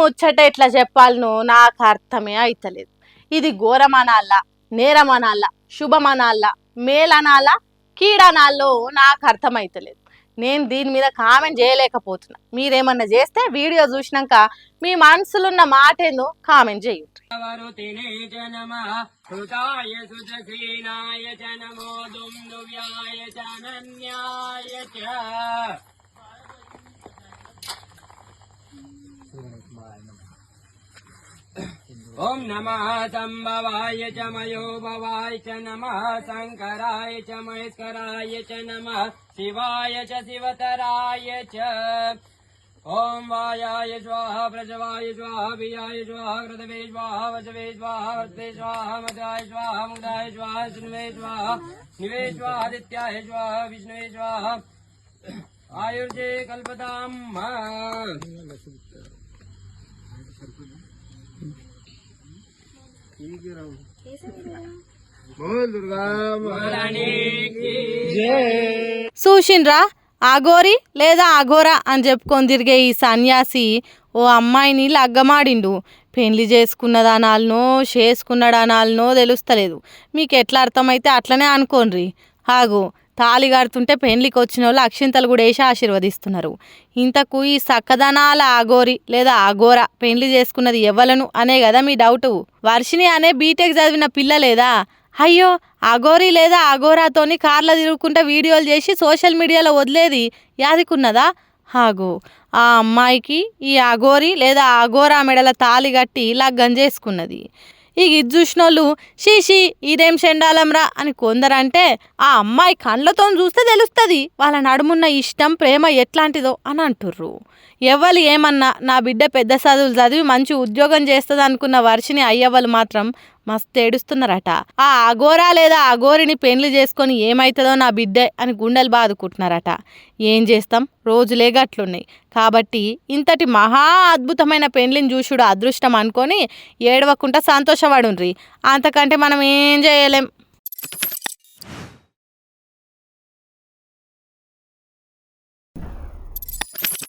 ముచ్చట ఎట్లా చెప్పాలనో నాకు అర్థమే అయితలేదు. ఇది ఘోరమనాలా, నేరమనాలా, శుభమనాలా, మేలనాలా, కీడనాల్లో నాకు అర్థమైతలేదు. నేను దీని మీద కామెంట్ చేయలేకపోతున్నా. మీరేమన్నా చేస్తే వీడియో చూసినాక మీ మనసులున్న మాట ఏందో కామెంట్ చేయండి. ओम नमः संभवाय च मयो भवाय च नमः शंकराय च महेश्वराय च नमः शिवाय च शिवतराय च ओम वायाय स्वाहा प्रजवाय स्वाहा वियाय स्वाहा कृतवे स्वाहा वचवे स्वाहा वर्ते स्वाहा मदाय स्वाहा मुदाय स्वाहा सुनवे स्वाहा निवे स्वाहा आदित्याय स्वाहा विष्णुवे स्वाहा आयुर्जे कल्पताम् చూసిండ్రా, అఘోరి లేదా అఘోరా అని చెప్పుకొని తిరిగే ఈ సన్యాసి ఓ అమ్మాయిని లగ్గమాడిండు. పెళ్లి చేసుకున్నదనాలనో చేసుకున్నాడనాలనో తెలుస్తలేదు. మీకు ఎట్లా అర్థమైతే అట్లనే అనుకోండి. ఆగో తాళి కడుతుంటే పెళ్లికి వచ్చిన వాళ్ళు అక్షింతలు కూడా వేసి ఆశీర్వదిస్తున్నారు. ఇంతకు ఈ సక్కదనాల అఘోరి లేదా అఘోరా పెళ్లి చేసుకున్నది ఎవ్వలను అనే కదా మీ డౌటు. వర్షిని అనే బీటెక్ చదివిన పిల్ల లేదా? అయ్యో అఘోరి లేదా అఘోరాతోని కార్లో తిరుగుకుంటా వీడియోలు చేసి సోషల్ మీడియాలో వదిలేది యాదికున్నదా? ఆగో ఆ అమ్మాయికి ఈ అఘోరి లేదా అఘోరా మెడల తాళి కట్టి లగ్గం చేసుకున్నది. ఇక ఇది చూసినోళ్ళు షీషీ ఇదేం చెండాలంరా అని కొందరంటే, ఆ అమ్మాయి కళ్ళతో చూస్తే తెలుస్తుంది వాళ్ళ నడుమున్న ఇష్టం ప్రేమ ఎట్లాంటిదో అని అంటుర్రు. ఎవరు ఏమన్నా నా బిడ్డ పెద్ద చదువులు చదివి మంచి ఉద్యోగం చేస్తుంది అనుకున్న వర్షిని అయ్యవ్వలు మాత్రం మస్తు ఏడుస్తున్నారట. ఆ అఘోరా లేదా అఘోరిని పెళ్లి చేసుకొని ఏమవుతుందో నా బిడ్డే అని గుండెలు బాదుకుంటున్నారట. ఏం చేస్తాం, రోజులే గట్లున్నాయి. కాబట్టి ఇంతటి మహా అద్భుతమైన పెళ్లిని చూసుడు అదృష్టం అనుకొని ఏడవకుండా సంతోషపడుండ్రి. అంతకంటే మనం ఏం చేయలేం.